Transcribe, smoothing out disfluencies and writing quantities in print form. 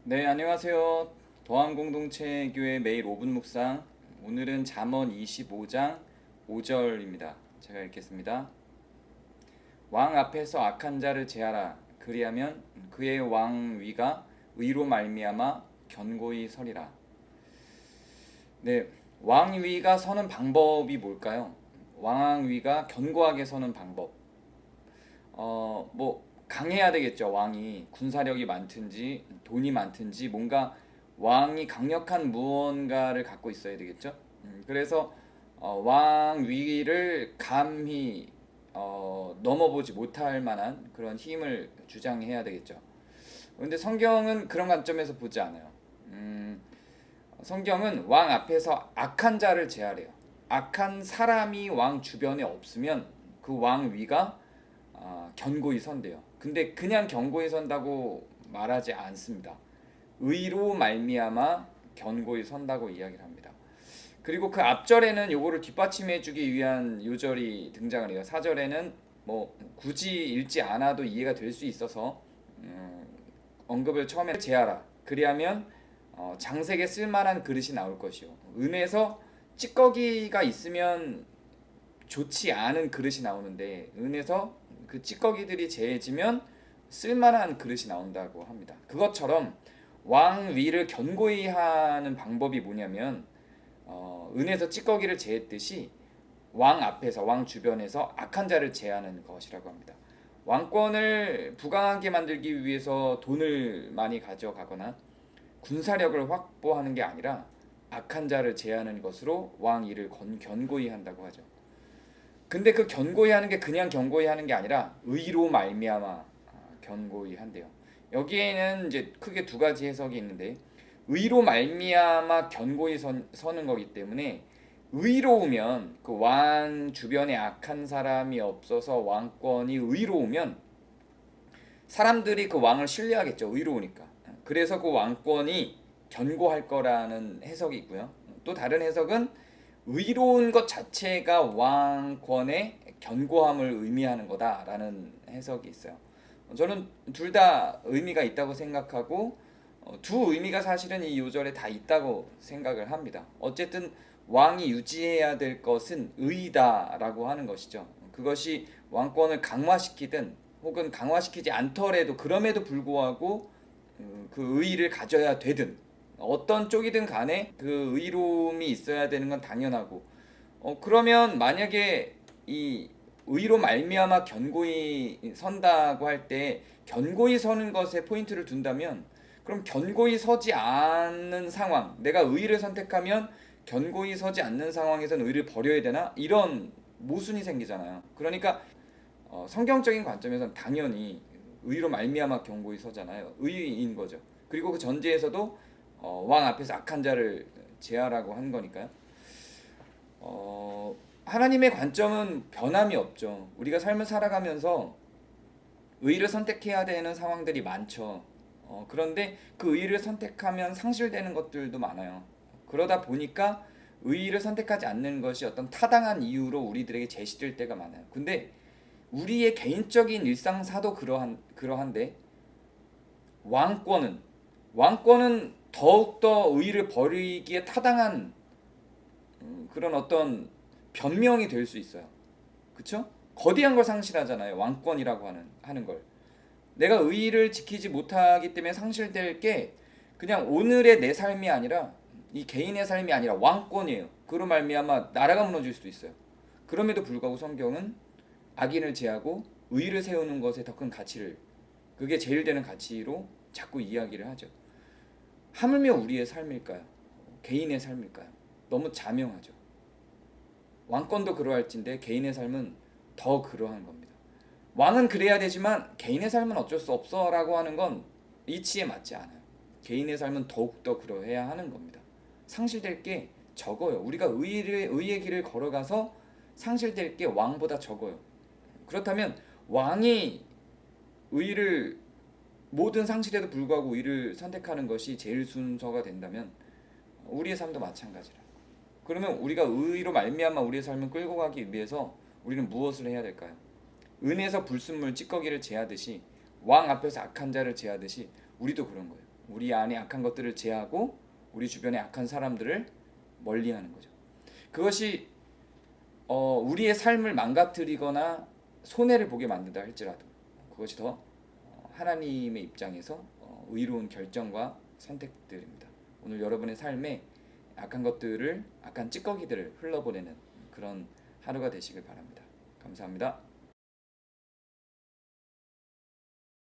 네, 안녕하세요. 도안공동체교회 매일 5분 묵상. 오늘은 잠언 25장 5절입니다. 제가 읽겠습니다. 왕 앞에서 악한 자를 제하라. 그리하면 그의 왕위가 의로 말미암아 견고히 서리라. 네, 왕위가 서는 방법이 뭘까요? 왕위가 견고하게 서는 방법. 뭐 강해야 되겠죠. 왕이 군사력이 많든지 돈이 많든지 뭔가 왕이 강력한 무언가를 갖고 있어야 되겠죠. 그래서 왕위를 감히 넘어보지 못할 만한 그런 힘을 주장해야 되겠죠. 그런데 성경은 그런 관점에서 보지 않아요. 성경은 왕 앞에서 악한 자를 제하래요. 악한 사람이 왕 주변에 없으면 그 왕위가 견고히 선대요. 근데 그냥 견고히 선다고 말하지 않습니다. 의로 말미암아 견고히 선다고 이야기를 합니다. 그리고 그 앞절에는 요거를 뒷받침해주기 위한 요절이 등장을 해요. 4절에는 뭐 굳이 읽지 않아도 이해가 될 수 있어서 언급을 처음에 제하라. 그리하면 장색에 쓸만한 그릇이 나올 것이요. 은에서 찌꺼기가 있으면 좋지 않은 그릇이 나오는데 은에서 그 찌꺼기들이 제해지면 쓸만한 그릇이 나온다고 합니다. 그것처럼 왕위를 견고히 하는 방법이 뭐냐면 은에서 찌꺼기를 제했듯이 왕 앞에서 왕 주변에서 악한 자를 제하는 것이라고 합니다. 왕권을 부강하게 만들기 위해서 돈을 많이 가져가거나 군사력을 확보하는 게 아니라 악한 자를 제하는 것으로 왕위를 견고히 한다고 하죠. 근데 그 견고히 하는 게 그냥 견고히 하는 게 아니라 의로 말미암아 견고히 한대요. 여기에는 이제 크게 두 가지 해석이 있는데 의로 말미암아 견고히 서는 거기 때문에 의로우면 그 왕 주변에 악한 사람이 없어서 왕권이 의로우면 사람들이 그 왕을 신뢰하겠죠. 의로우니까. 그래서 그 왕권이 견고할 거라는 해석이 있고요. 또 다른 해석은 의로운 것 자체가 왕권의 견고함을 의미하는 거다라는 해석이 있어요. 저는 둘 다 의미가 있다고 생각하고 두 의미가 사실은 이 요절에 다 있다고 생각을 합니다. 어쨌든 왕이 유지해야 될 것은 의다라고 하는 것이죠. 그것이 왕권을 강화시키든 혹은 강화시키지 않더라도 그럼에도 불구하고 그 의의를 가져야 되든 어떤 쪽이든 간에 그 의로움이 있어야 되는 건 당연하고 그러면 만약에 이 의로 말미암아 견고히 선다고 할 때 견고히 서는 것에 포인트를 둔다면 그럼 견고히 서지 않는 상황 내가 의를 선택하면 견고히 서지 않는 상황에서는 의를 버려야 되나 이런 모순이 생기잖아요. 그러니까 성경적인 관점에서는 당연히 의로 말미암아 견고히 서잖아요. 의인 거죠. 그리고 그 전제에서도 왕 앞에서 악한 자를 제하라고 한 거니까요. 하나님의 관점은 변함이 없죠. 우리가 삶을 살아가면서 의를 선택해야 되는 상황들이 많죠. 그런데 그 의를 선택하면 상실되는 것들도 많아요. 그러다 보니까 의를 선택하지 않는 것이 어떤 타당한 이유로 우리들에게 제시될 때가 많아요. 근데 우리의 개인적인 일상사도 그러한데 왕권은 더욱더 의를 버리기에 타당한 그런 어떤 변명이 될 수 있어요. 그쵸? 거대한 걸 상실하잖아요. 왕권이라고 하는 걸. 내가 의의를 지키지 못하기 때문에 상실될 게 그냥 오늘의 내 삶이 아니라 이 개인의 삶이 아니라 왕권이에요. 그로 말미암아 나라가 무너질 수도 있어요. 그럼에도 불구하고 성경은 악인을 제하고 의를 세우는 것에 더 큰 가치를 그게 제일 되는 가치로 자꾸 이야기를 하죠. 하물며 우리의 삶일까요? 개인의 삶일까요? 너무 자명하죠. 왕권도 그러할진데 개인의 삶은 더 그러한 겁니다. 왕은 그래야 되지만 개인의 삶은 어쩔 수 없어라고 하는 건 이치에 맞지 않아요. 개인의 삶은 더욱더 그러해야 하는 겁니다. 상실될 게 적어요. 우리가 의의 길을 걸어가서 상실될 게 왕보다 적어요. 그렇다면 왕이 의를 모든 상실에도 불구하고 의를 선택하는 것이 제일 순서가 된다면 우리의 삶도 마찬가지라. 그러면 우리가 의로 말미암아 우리의 삶을 끌고 가기 위해서 우리는 무엇을 해야 될까요? 은에서 불순물 찌꺼기를 제하듯이 왕 앞에서 악한 자를 제하듯이 우리도 그런 거예요. 우리 안에 악한 것들을 제하고 우리 주변의 악한 사람들을 멀리하는 거죠. 그것이 우리의 삶을 망가뜨리거나 손해를 보게 만든다 할지라도 그것이 더 하나님의 입장에서 의로운 결정과 선택들입니다. 오늘 여러분의 삶에 악한 것들을, 악한 찌꺼기들을 흘러보내는 그런 하루가 되시길 바랍니다. 감사합니다.